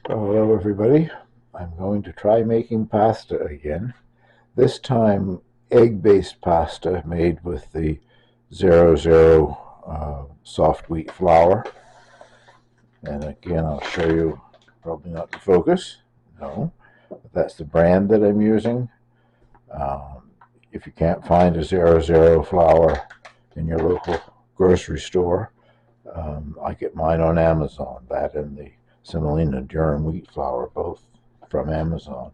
Hello everybody. I'm going to try making pasta again. This time egg-based pasta made with the 00 soft wheat flour. And again, I'll show you, probably not in focus, no, but that's the brand that I'm using. Um, if you can't find a 00 flour in your local grocery store, I get mine on Amazon, that and the semolina durum wheat flour, both from Amazon,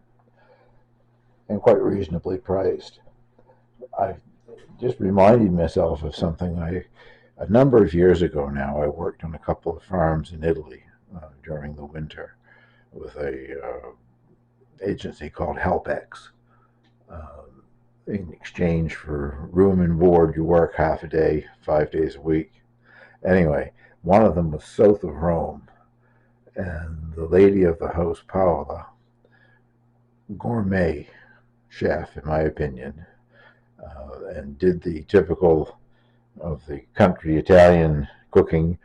and quite reasonably priced. I just reminded myself of something. A number of years ago now, I worked on a couple of farms in Italy during the winter with a agency called HelpX. Uh, in exchange for room and board, you work half a day, 5 days a week. Anyway, one of them was south of Rome, and the lady of the house, Paola, gourmet chef, in my opinion, and did the typical of the country Italian cooking.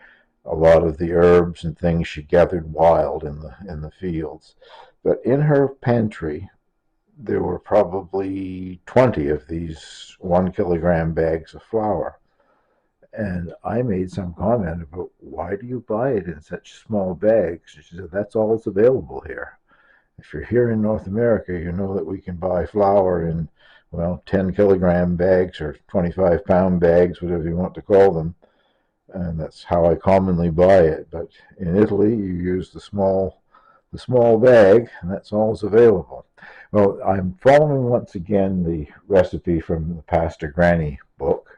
A lot of the herbs and things she gathered wild in the fields, but in her pantry there were probably 20 of these 1 kilogram bags of flour. And I made some comment about, why do you buy it in such small bags? She said, that's all that's available here. If you're here in North America, you know that we can buy flour in, well, 10 kilogram bags or 25-pound bags, whatever you want to call them. And that's how I commonly buy it. But in Italy, you use the small bag, and that's all that's available. Well, I'm following once again the recipe from the Pasta Granny book,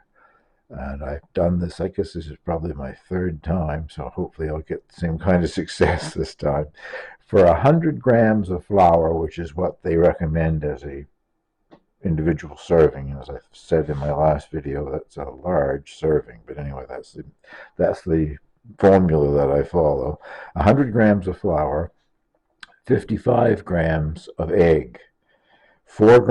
and I've done this. I guess this is probably my third time, so hopefully I'll get the same kind of success this time. For 100 grams of flour, which is what they recommend as a individual serving, as I said in my last video, that's a large serving. But anyway, that's the formula that I follow. 100 grams of flour, 55 grams of egg, 4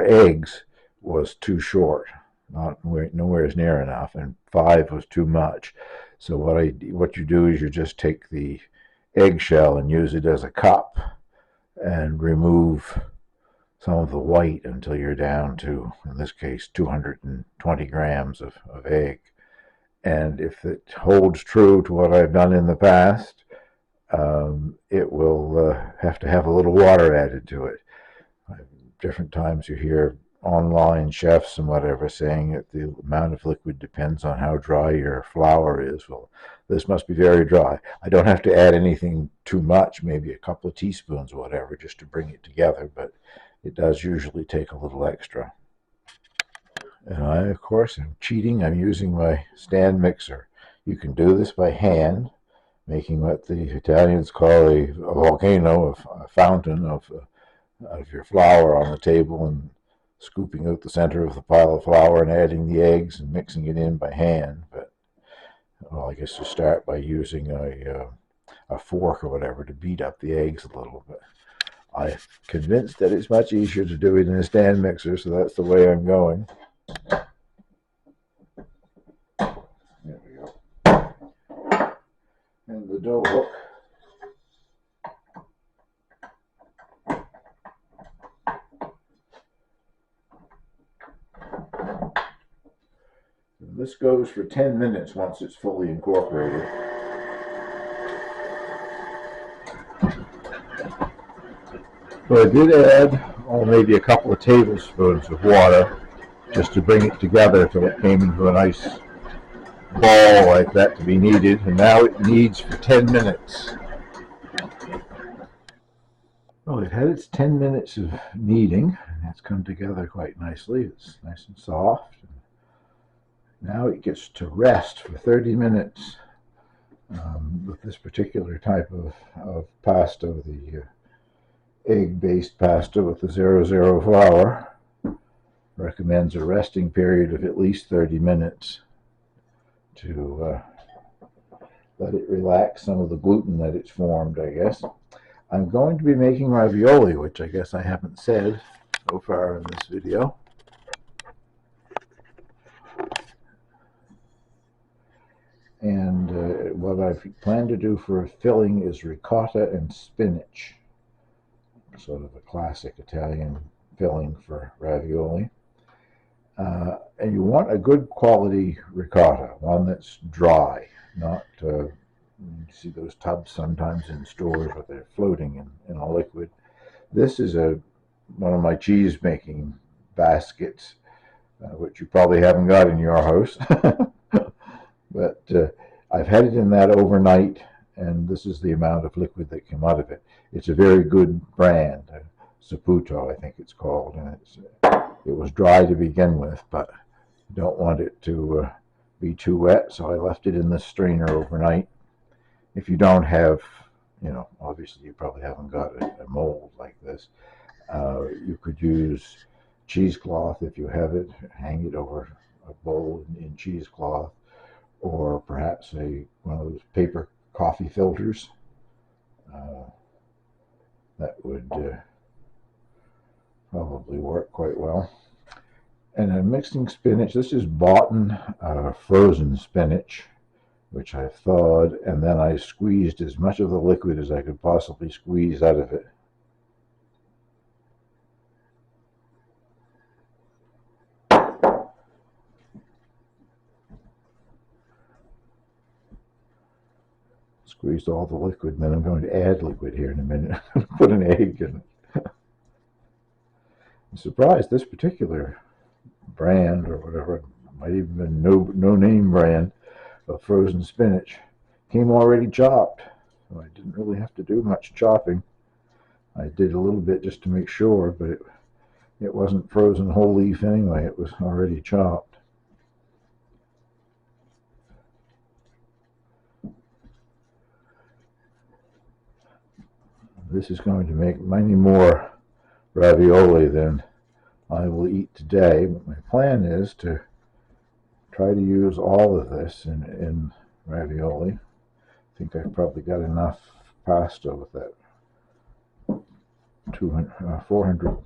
eggs was too short, not nowhere near enough, and 5 was too much. So what you do is you just take the eggshell and use it as a cup and remove some of the white until you're down to, in this case, 220 grams of egg. And if it holds true to what I've done in the past, it will have to have a little water added to it. Different times you hear online chefs and whatever saying that the amount of liquid depends on how dry your flour is. Well, this must be very dry. I don't have to add anything too much, maybe a couple of teaspoons or whatever, just to bring it together, but it does usually take a little extra. And I, of course, am cheating. I'm using my stand mixer. You can do this by hand, making what the Italians call a volcano, a fountain of your flour on the table, and scooping out the center of the pile of flour and adding the eggs and mixing it in by hand. But, well, I guess you start by using a fork or whatever to beat up the eggs a little bit. I'm convinced that it's much easier to do it in a stand mixer, so that's the way I'm going. There we go. And the dough hook. And this goes for 10 minutes once it's fully incorporated. So I did add, maybe a couple of tablespoons of water just to bring it together until it came into a nice ball like that to be kneaded. And now it kneads for 10 minutes. Well, it had its 10 minutes of kneading, and it's come together quite nicely. It's nice and soft. Now it gets to rest for 30 minutes with this particular type of pasta, the egg-based pasta with the 00 flour. Recommends a resting period of at least 30 minutes to let it relax some of the gluten that it's formed, I guess. I'm going to be making ravioli, which I guess I haven't said so far in this video. And what what I plan to do for a filling is ricotta and spinach, sort of a classic Italian filling for ravioli. And you want a good quality ricotta, one that's dry, not you see those tubs sometimes in stores where they're floating in a liquid. This is one of my cheese making baskets, which you probably haven't got in your house. But I've had it in that overnight, and this is the amount of liquid that came out of it. It's a very good brand, Saputo, I think it's called, and it was dry to begin with, but you don't want it to be too wet, so I left it in the strainer overnight. If you don't have, obviously you probably haven't got a mold like this, you could use cheesecloth if you have it, hang it over a bowl in cheesecloth, or perhaps one of those paper coffee filters. That would probably work quite well. And I'm mixing spinach. This is boughten frozen spinach, which I thawed, and then I squeezed as much of the liquid as I could possibly squeeze out of it. Squeezed all the liquid, and then I'm going to add liquid here in a minute. Put an egg in it. I'm surprised this particular brand, or whatever, might even been no name brand of frozen spinach, came already chopped. So I didn't really have to do much chopping. I did a little bit just to make sure, but it wasn't frozen whole leaf anyway. It was already chopped. This is going to make many more ravioli than I will eat today. But my plan is to try to use all of this in ravioli. I think I've probably got enough pasta with that 400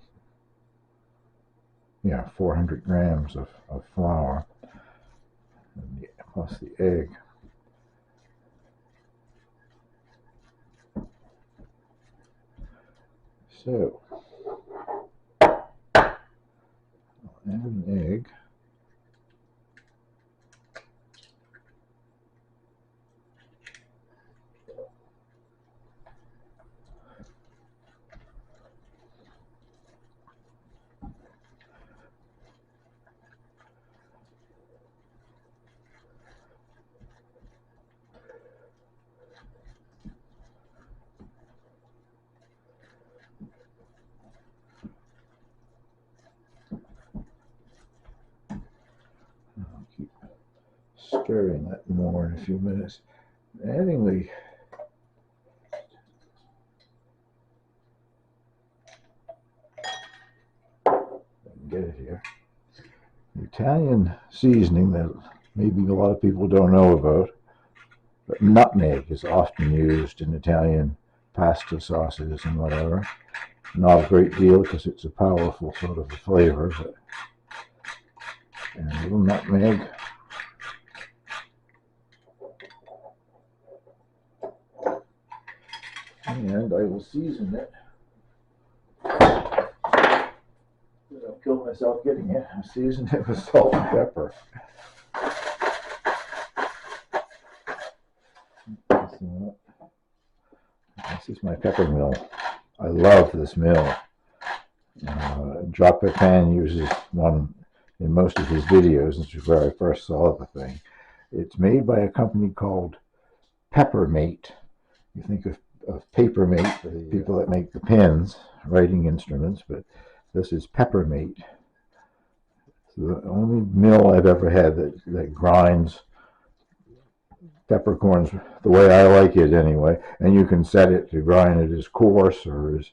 grams of flour, plus the egg. So, I'll add an egg. I'll keep stirring that more in a few minutes. Adding the get it here. The Italian seasoning that maybe a lot of people don't know about, but nutmeg is often used in Italian pasta sauces and whatever. Not a great deal because it's a powerful sort of a flavor, but and a little nutmeg. And I will season it. I'll kill myself getting it. I'll season it with salt and pepper. This is my pepper mill. I love this mill. Jacques Pepin uses one in most of his videos. This is where I first saw the thing. It's made by a company called Peppermate. You think of Papermate, the people that make the pens, writing instruments, but this is Peppermate. It's the only mill I've ever had that grinds peppercorns the way I like it anyway, and you can set it to grind it as coarse or as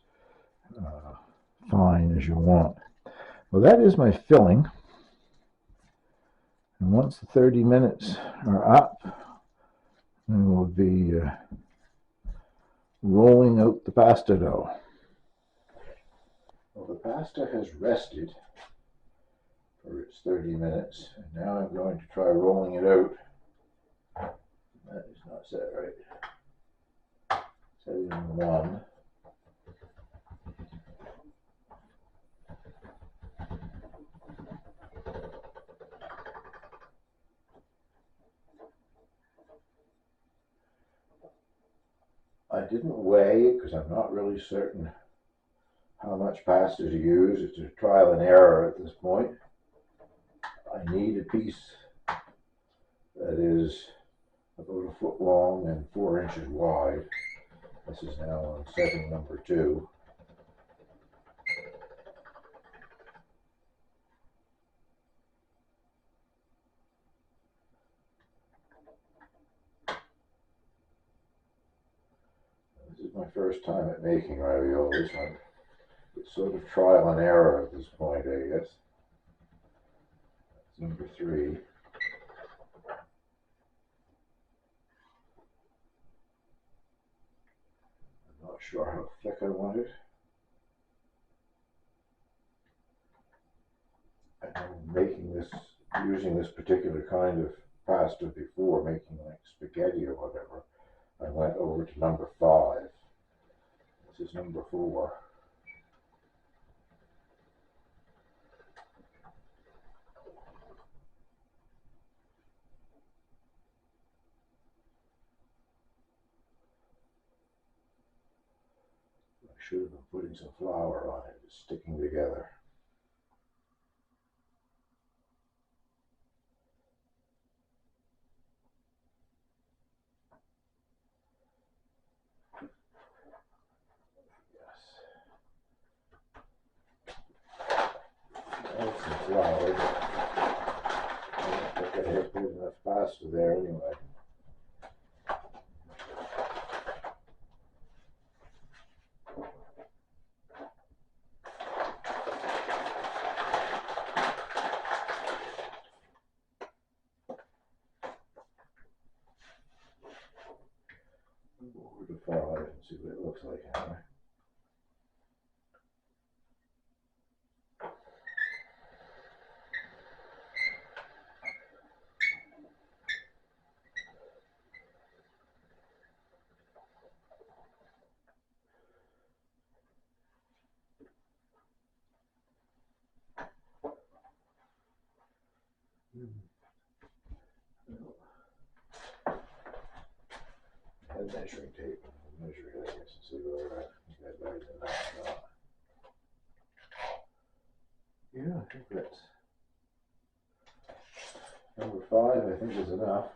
fine as you want. Well, that is my filling, and once the 30 minutes are up, then we'll be rolling out the pasta dough. Well, the pasta has rested for its 30 minutes, and now I'm going to try rolling it out That is not set right. Set it in 1. I didn't weigh it because I'm not really certain how much pasta to use. It's a trial and error at this point. I need a piece that is about a foot long and 4 inches wide. This is now on setting number 2. This is my first time at making ravioli, so it's sort of trial and error at this point, I guess. That's number 3. I'm not sure how thick I want it. I'm making this, using this particular kind of pasta before, making like spaghetti or whatever. I went over to number 5. This is number 4. I should have been putting some flour on it. It's sticking together. Add some flour, but I don't think I have put enough pasta there anyway. Over to 5 and see what it looks like anyway. I had measuring tape. I'll measure it, I guess, and see whether I got better than that or not. Yeah, I think that's number 5. I think is enough.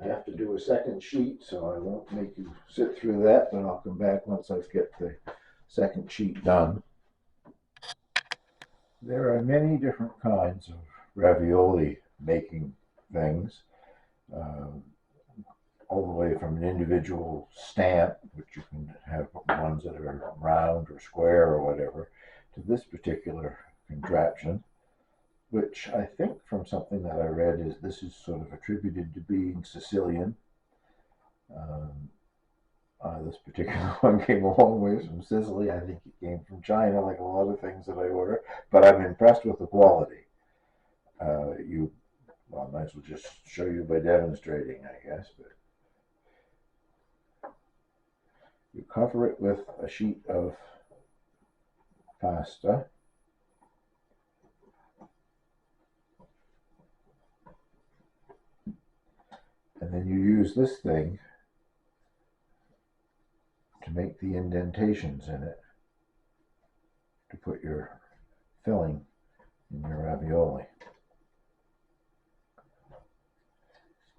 I have to do a second sheet, so I won't make you sit through that, but I'll come back once I get the second sheet done. There are many different kinds of ravioli making things, all the way from an individual stamp, which you can have ones that are round or square or whatever, to this particular contraption, which I think from something that I read is this is sort of attributed to being Sicilian. This particular one came a long ways from Sicily. I think it came from China, like a lot of things that I order, but I'm impressed with the quality. Well, I might as well just show you by demonstrating, I guess. But you cover it with a sheet of pasta. And then you use this thing to make the indentations in it to put your filling in your ravioli.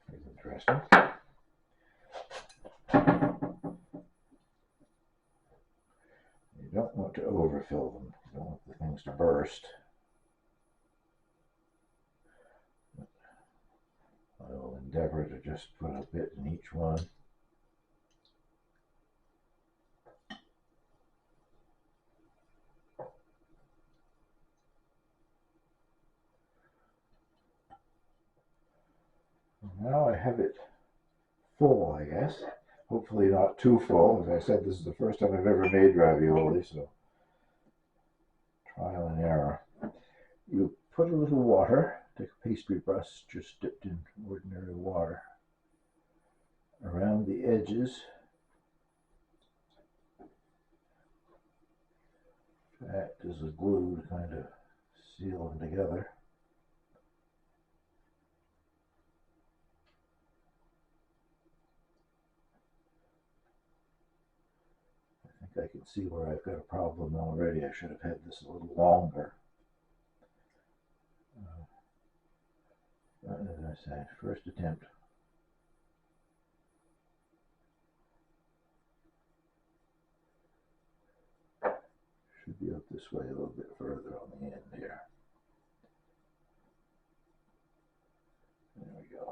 That's interesting. You don't want to overfill them. You don't want the things to burst. I will endeavor to just put a bit in each one. Now I have it full, I guess. Hopefully not too full. As I said, this is the first time I've ever made ravioli, so trial and error. You put a little water, take a pastry brush just dipped in ordinary water, around the edges. Act as a glue to kind of seal them together. I think I can see where I've got a problem already. I should have had this a little longer. As I say, first attempt. Should be up this way a little bit further on the end here. There we go.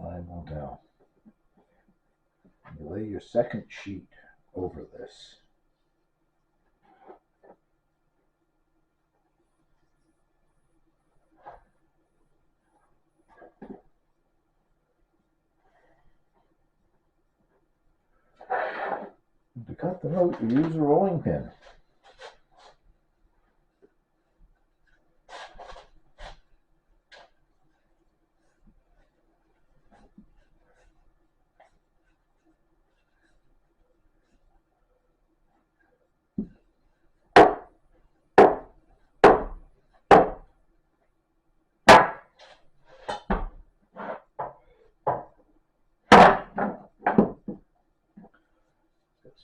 Time will tell. You lay your second sheet over this. To cut them out, you use a rolling pin.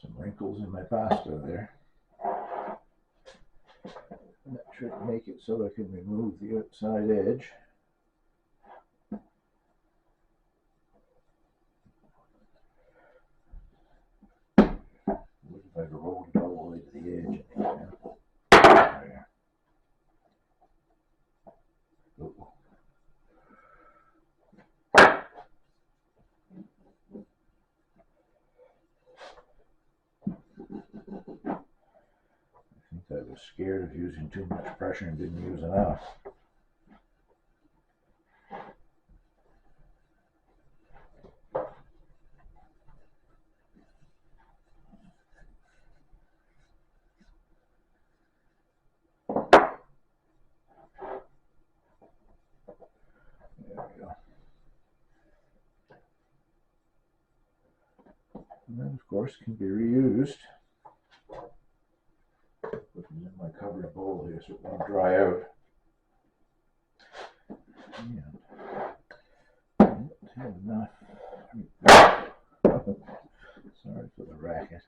Some wrinkles in my pasta there. And that should make it so I can remove the outside edge. What if I rolled it all the way to the edge? There. Oh. I was scared of using too much pressure and didn't use enough. There we go. And then, of course, can be reused. Put them in my covered bowl here so it won't dry out. And have enough. Sorry for the racket.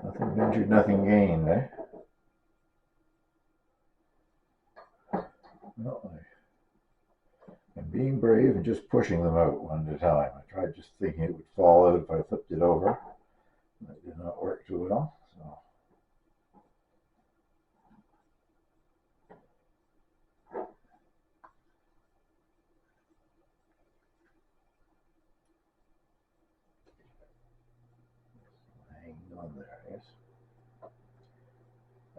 Nothing ventured, nothing gained, eh? Well, I'm being brave and just pushing them out one at a time. I tried just thinking it would fall out if I flipped it over. That did not work too well. So. Hanging on there, I guess.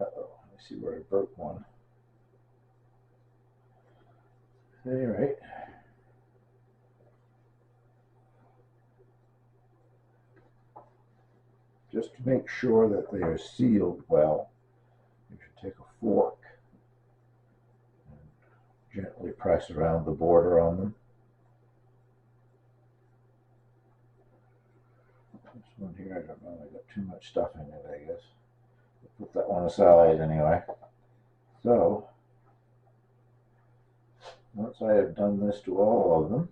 Uh-oh, I see where I broke one. Anyway. Just to make sure that they are sealed well, you should take a fork and gently press around the border on them. This one here, I don't know, I got too much stuff in it, I guess. I'll put that one aside anyway. So, once I have done this to all of them,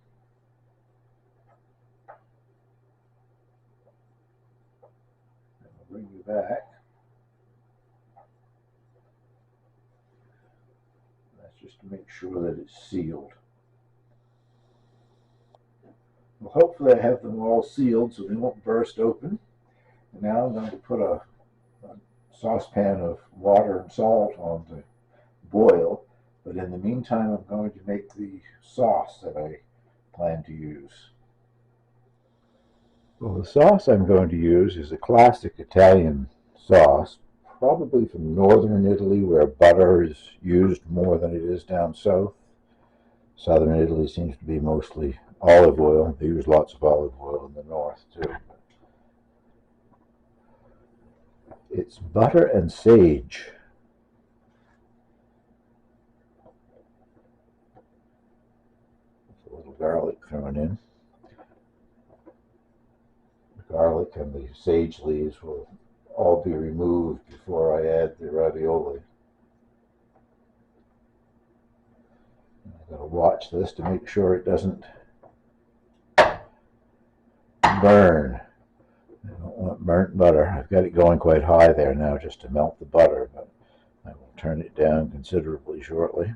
I'll bring you back. That's just to make sure that it's sealed. Well, hopefully I have them all sealed so they won't burst open. And now I'm going to put a saucepan of water and salt on to boil. But in the meantime, I'm going to make the sauce that I plan to use. Well, the sauce I'm going to use is a classic Italian sauce, probably from northern Italy, where butter is used more than it is down south. Southern Italy seems to be mostly olive oil. They use lots of olive oil in the north too. It's butter and sage. A little garlic thrown in. The garlic and the sage leaves will all be removed before I add the ravioli. I've got to watch this to make sure it doesn't burn. I don't want burnt butter. I've got it going quite high there now just to melt the butter, but I will turn it down considerably shortly.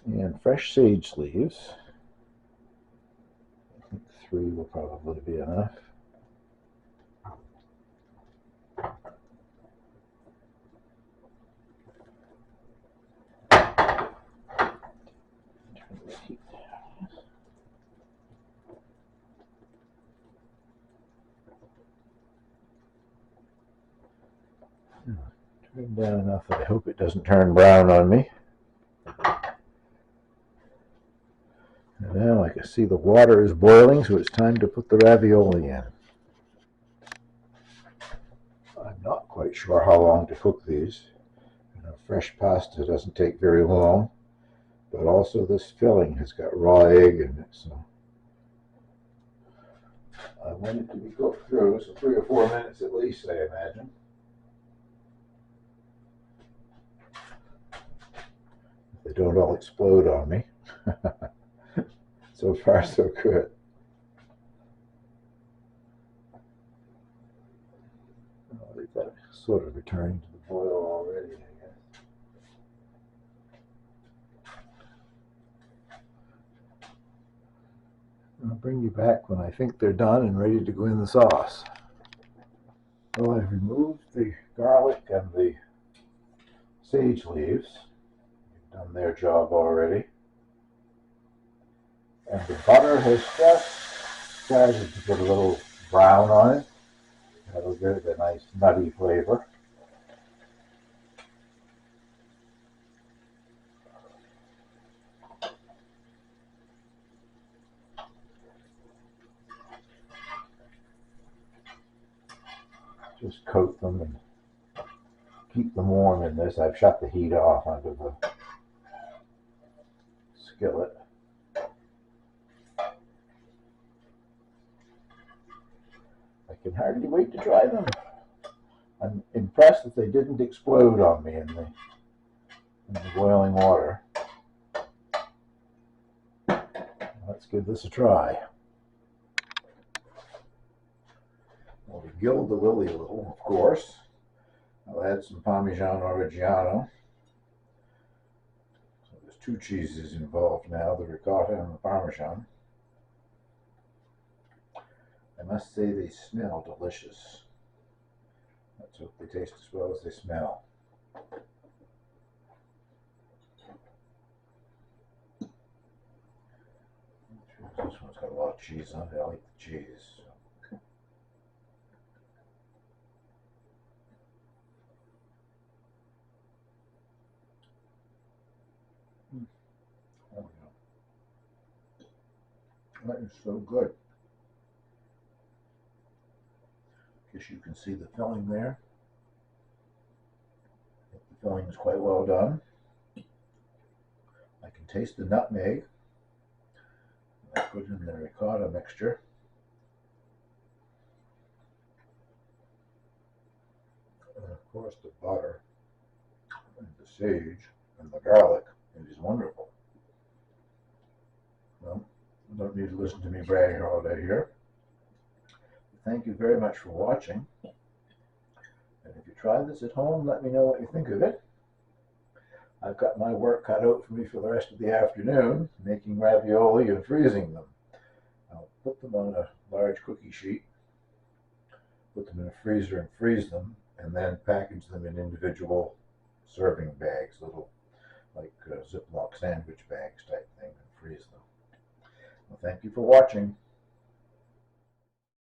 And fresh sage leaves. I think 3 will probably be enough. Turn down enough that I hope it doesn't turn brown on me. And now I can see the water is boiling, so it's time to put the ravioli in. I'm not quite sure how long to cook these. Fresh pasta doesn't take very long, but also this filling has got raw egg in it, so I want it to be cooked through, so 3 or 4 minutes at least, I imagine. If they don't all explode on me. So far, so good. They've got sort of returning to the boil already, I guess. I'll bring you back when I think they're done and ready to go in the sauce. Well, I've removed the garlic and the sage leaves. They've done their job already. And the butter has just started to get a little brown on it. That'll give it a nice nutty flavor. Just coat them and keep them warm in this. I've shut the heat off under the skillet. I can hardly wait to try them. I'm impressed that they didn't explode on me in the boiling water. Let's give this a try. Well, we gild the lily a little, of course. I'll add some Parmesan Reggiano. So there's 2 cheeses involved now, the ricotta and the Parmesan. I must say they smell delicious. Let's hope they taste as well as they smell. This one's got a lot of cheese on it. I like the cheese. Oh, yeah. That is so good. Guess you can see the filling there. The filling is quite well done. I can taste the nutmeg. I put in the ricotta mixture. And of course the butter and the sage and the garlic. It is wonderful. Well, you don't need to listen to me brag all day here. Thank you very much for watching. And if you try this at home, let me know what you think of it. I've got my work cut out for me for the rest of the afternoon, making ravioli and freezing them. I'll put them on a large cookie sheet, put them in a freezer and freeze them, and then package them in individual serving bags, little like Ziploc sandwich bags type thing, and freeze them. Well, thank you for watching.